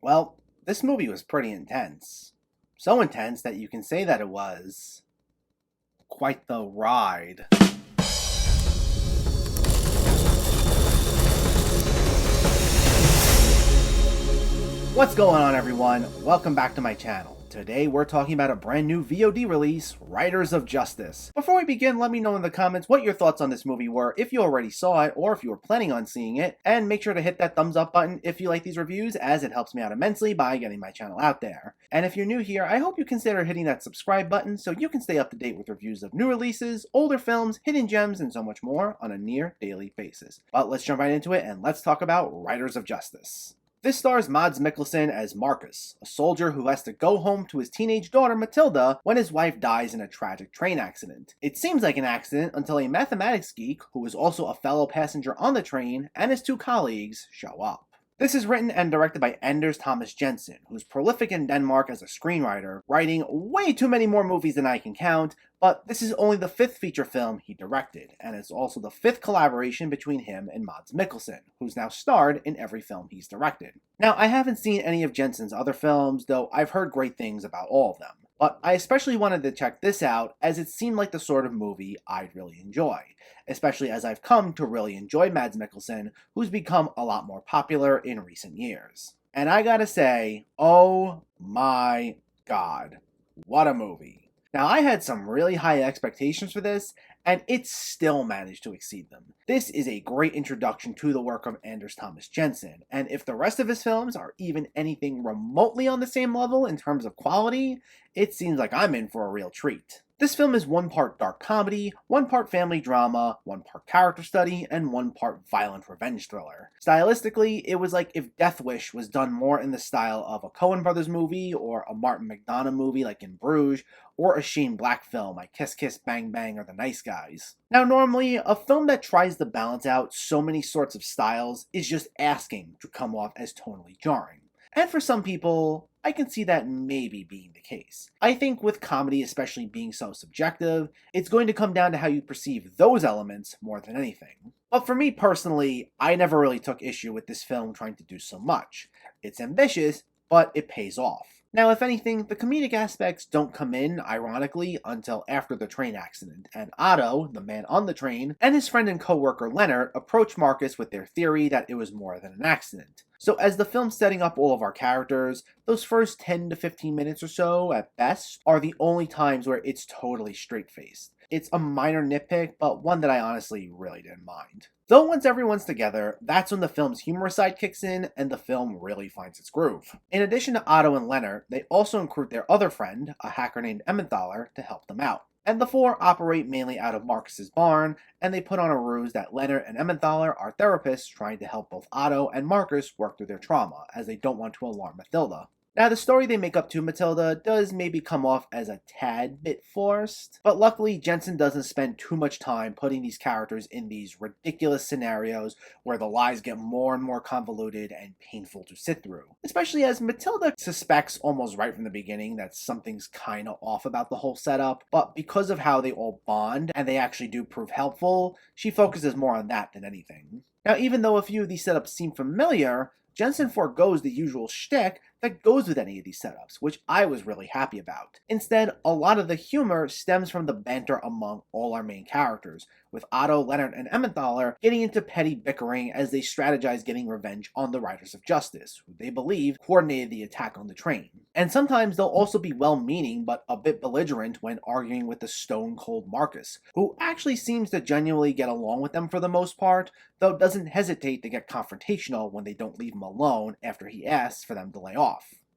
Well, this movie was pretty intense. So intense that you can say that it was quite the ride. What's going on, everyone? Welcome back to my channel. Today we're talking about a brand new VOD release, Riders of Justice. Before we begin, let me know in the comments what your thoughts on this movie were, if you already saw it or if you were planning on seeing it, and make sure to hit that thumbs up button if you like these reviews, as it helps me out immensely by getting my channel out there. And if you're new here, I hope you consider hitting that subscribe button so you can stay up to date with reviews of new releases, older films, hidden gems, and so much more on a near daily basis. But let's jump right into it and let's talk about Riders of Justice. This stars Mads Mikkelson as Markus, a soldier who has to go home to his teenage daughter Mathilde when his wife dies in a tragic train accident. It seems like an accident until a mathematics geek, who is also a fellow passenger on the train, and his two colleagues show up. This is written and directed by Anders Thomas Jensen, who's prolific in Denmark as a screenwriter, writing way too many more movies than I can count, but this is only the fifth feature film he directed, and it's also the fifth collaboration between him and Mads Mikkelson, who's now starred in every film he's directed. Now, I haven't seen any of Jensen's other films, though I've heard great things about all of them, but I especially wanted to check this out as it seemed like the sort of movie I'd really enjoy, especially as I've come to really enjoy Mads Mikkelson, who's become a lot more popular in recent years. And I gotta say, oh my god, what a movie. Now, I had some really high expectations for this, and it still managed to exceed them. This is a great introduction to the work of Anders Thomas Jensen, and if the rest of his films are even anything remotely on the same level in terms of quality, it seems like I'm in for a real treat. This film is one part dark comedy, one part family drama, one part character study, and one part violent revenge thriller. Stylistically, it was like if Death Wish was done more in the style of a Coen Brothers movie, or a Martin McDonagh movie like In Bruges, or a Shane Black film like Kiss Kiss Bang Bang or The Nice Guys. Now, normally, a film that tries to balance out so many sorts of styles is just asking to come off as tonally jarring. And for some people, I can see that maybe being the case. I think with comedy especially being so subjective, it's going to come down to how you perceive those elements more than anything. But for me personally, I never really took issue with this film trying to do so much. It's ambitious, but it pays off. Now, if anything, the comedic aspects don't come in, ironically, until after the train accident, and Otto, the man on the train, and his friend and co-worker Leonard approach Markus with their theory that it was more than an accident. So as the film's setting up all of our characters, those first 10 to 15 minutes or so, at best, are the only times where it's totally straight-faced. It's a minor nitpick, but one that I honestly really didn't mind. Though once everyone's together, that's when the film's humorous side kicks in and the film really finds its groove. In addition to Otto and Leonard, they also include their other friend, a hacker named Emmentaler, to help them out. And the four operate mainly out of Markus's barn, and they put on a ruse that Leonard and Emmentaler are therapists trying to help both Otto and Markus work through their trauma, as they don't want to alarm Mathilde. Now, the story they make up to Mathilde does maybe come off as a tad bit forced, but luckily Jensen doesn't spend too much time putting these characters in these ridiculous scenarios where the lies get more and more convoluted and painful to sit through. Especially as Mathilde suspects almost right from the beginning that something's kinda off about the whole setup, but because of how they all bond and they actually do prove helpful, she focuses more on that than anything. Now, even though a few of these setups seem familiar, Jensen forgoes the usual shtick that goes with any of these setups, which I was really happy about. Instead, a lot of the humor stems from the banter among all our main characters, with Otto, Leonard, and Emmentaler getting into petty bickering as they strategize getting revenge on the Riders of Justice, who they believe coordinated the attack on the train. And sometimes they'll also be well-meaning but a bit belligerent when arguing with the stone-cold Markus, who actually seems to genuinely get along with them for the most part, though doesn't hesitate to get confrontational when they don't leave him alone after he asks for them to lay off.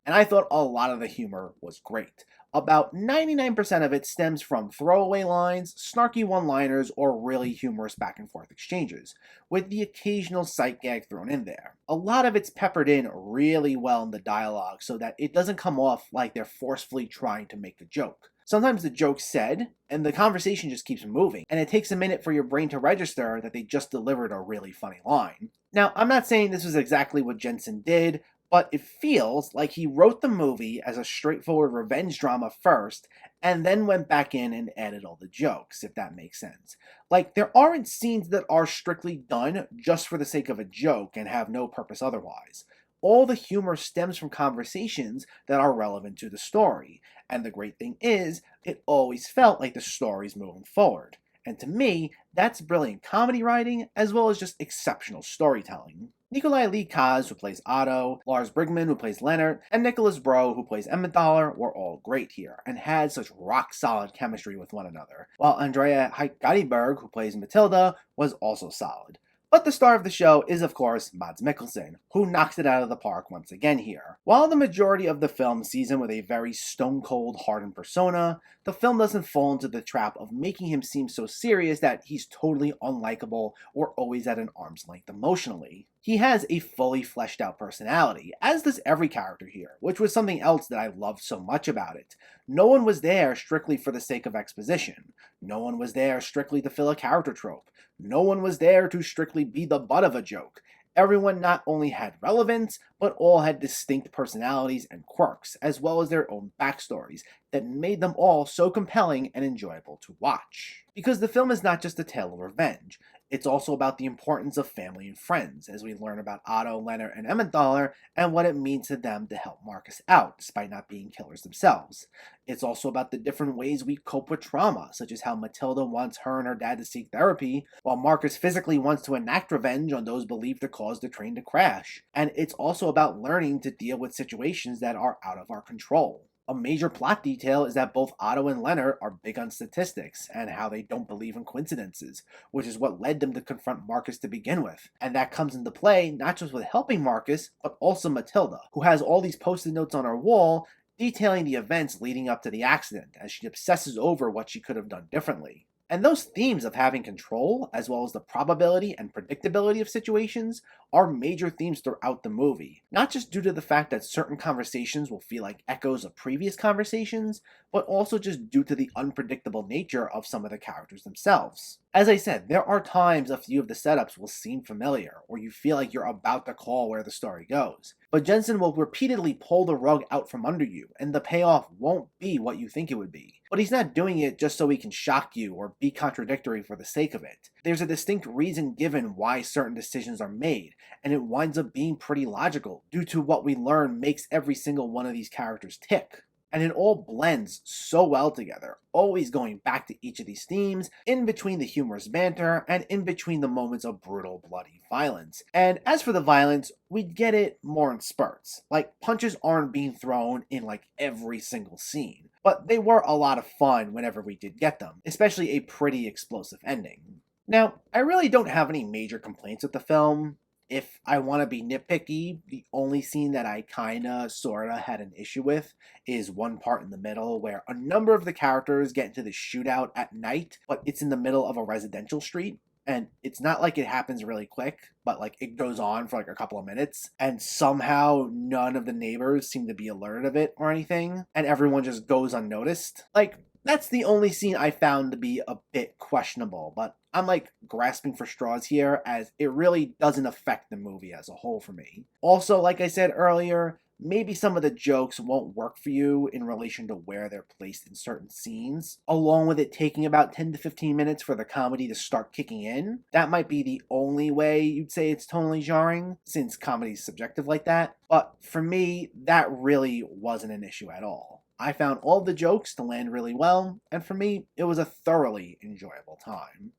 And I thought a lot of the humor was great. About 99% of it stems from throwaway lines, snarky one-liners, or really humorous back-and-forth exchanges, with the occasional sight gag thrown in there. A lot of it's peppered in really well in the dialogue so that it doesn't come off like they're forcefully trying to make a joke. Sometimes the joke's said, and the conversation just keeps moving, and it takes a minute for your brain to register that they just delivered a really funny line. Now, I'm not saying this was exactly what Jensen did, but it feels like he wrote the movie as a straightforward revenge drama first, and then went back in and added all the jokes, if that makes sense. Like, there aren't scenes that are strictly done just for the sake of a joke and have no purpose otherwise. all the humor stems from conversations that are relevant to the story. And the great thing is, it always felt like the story's moving forward. And to me, that's brilliant comedy writing as well as just exceptional storytelling. Nikolai Lee Kaz, who plays Otto, Lars Brigman, who plays Leonard, and Nicholas Bro, who plays Emmentaler, were all great here, and had such rock-solid chemistry with one another, while Andrea Heick-Gottiberg, who plays Mathilde, was also solid. But the star of the show is, of course, Mads Mikkelson, who knocks it out of the park once again here. While the majority of the film sees him with a very stone-cold, hardened persona, the film doesn't fall into the trap of making him seem so serious that he's totally unlikable or always at an arm's length emotionally. He has a fully fleshed out personality, as does every character here, which was something else that I loved so much about it. No one was there strictly for the sake of exposition. No one was there strictly to fill a character trope. No one was there to strictly be the butt of a joke. Everyone not only had relevance, but all had distinct personalities and quirks, as well as their own backstories, that made them all so compelling and enjoyable to watch. Because the film is not just a tale of revenge, it's also about the importance of family and friends, as we learn about Otto, Leonard, and Emmentaler, and what it means to them to help Markus out, despite not being killers themselves. It's also about the different ways we cope with trauma, such as how Mathilde wants her and her dad to seek therapy, while Markus physically wants to enact revenge on those believed to cause the train to crash. And it's also about learning to deal with situations that are out of our control. A major plot detail is that both Otto and Leonard are big on statistics and how they don't believe in coincidences, which is what led them to confront Markus to begin with. And that comes into play not just with helping Markus, but also Mathilde, who has all these post-it notes on her wall detailing the events leading up to the accident, as she obsesses over what she could have done differently. And those themes of having control, as well as the probability and predictability of situations, are major themes throughout the movie. Not just due to the fact that certain conversations will feel like echoes of previous conversations, but also just due to the unpredictable nature of some of the characters themselves. As I said, there are times a few of the setups will seem familiar, or you feel like you're about to call where the story goes. But Jensen will repeatedly pull the rug out from under you, and the payoff won't be what you think it would be. But he's not doing it just so he can shock you or be contradictory for the sake of it. There's a distinct reason given why certain decisions are made, and it winds up being pretty logical due to what we learn makes every single one of these characters tick. And it all blends so well together, always going back to each of these themes, in between the humorous banter, and in between the moments of brutal, bloody violence. And as for the violence, we get it more in spurts. Like, punches aren't being thrown in like every single scene, but they were a lot of fun whenever we did get them, especially a pretty explosive ending. Now, I really don't have any major complaints with the film. If I want to be nitpicky, the only scene that I kinda, sorta had an issue with is one part in the middle where a number of the characters get into the shootout at night, but it's in the middle of a residential street. And it's not like it happens really quick, but like it goes on for like a couple of minutes, and somehow none of the neighbors seem to be alerted of it or anything, and everyone just goes unnoticed. Like, that's the only scene I found to be a bit questionable, but I'm like grasping for straws here as it really doesn't affect the movie as a whole for me. Also, like I said earlier, maybe some of the jokes won't work for you in relation to where they're placed in certain scenes, along with it taking about 10 to 15 minutes for the comedy to start kicking in. That might be the only way you'd say it's tonally jarring, since comedy's subjective like that. But for me, that really wasn't an issue at all. I found all the jokes to land really well, and for me, it was a thoroughly enjoyable time.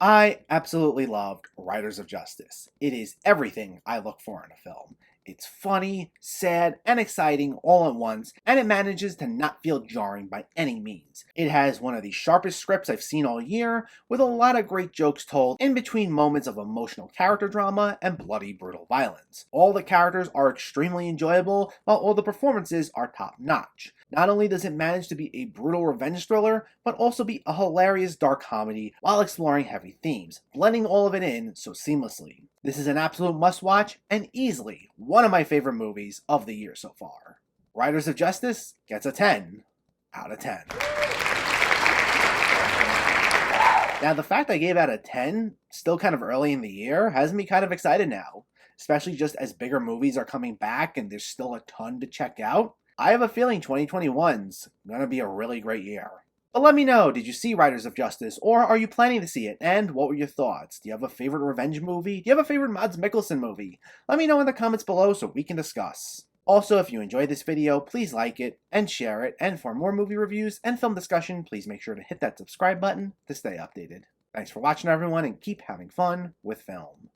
I absolutely loved Riders of Justice. It is everything I look for in a film. It's funny, sad, and exciting all at once, and it manages to not feel jarring by any means. It has one of the sharpest scripts I've seen all year, with a lot of great jokes told in between moments of emotional character drama and bloody, brutal violence. All the characters are extremely enjoyable, while all the performances are top-notch. Not only does it manage to be a brutal revenge thriller, but also be a hilarious dark comedy while exploring heavy themes, blending all of it in so seamlessly. This is an absolute must-watch, and easily one of my favorite movies of the year so far. Riders of Justice gets a 10 out of 10. Now, the fact I gave out a 10, still kind of early in the year, has me kind of excited now, especially just as bigger movies are coming back and there's still a ton to check out. I have a feeling 2021's gonna be a really great year. But let me know, did you see Riders of Justice, or are you planning to see it, and what were your thoughts? Do you have a favorite revenge movie? Do you have a favorite Mads Mikkelson movie? Let me know in the comments below so we can discuss. Also, if you enjoyed this video, please like it and share it, and for more movie reviews and film discussion, please make sure to hit that subscribe button to stay updated. Thanks for watching, everyone, and keep having fun with film.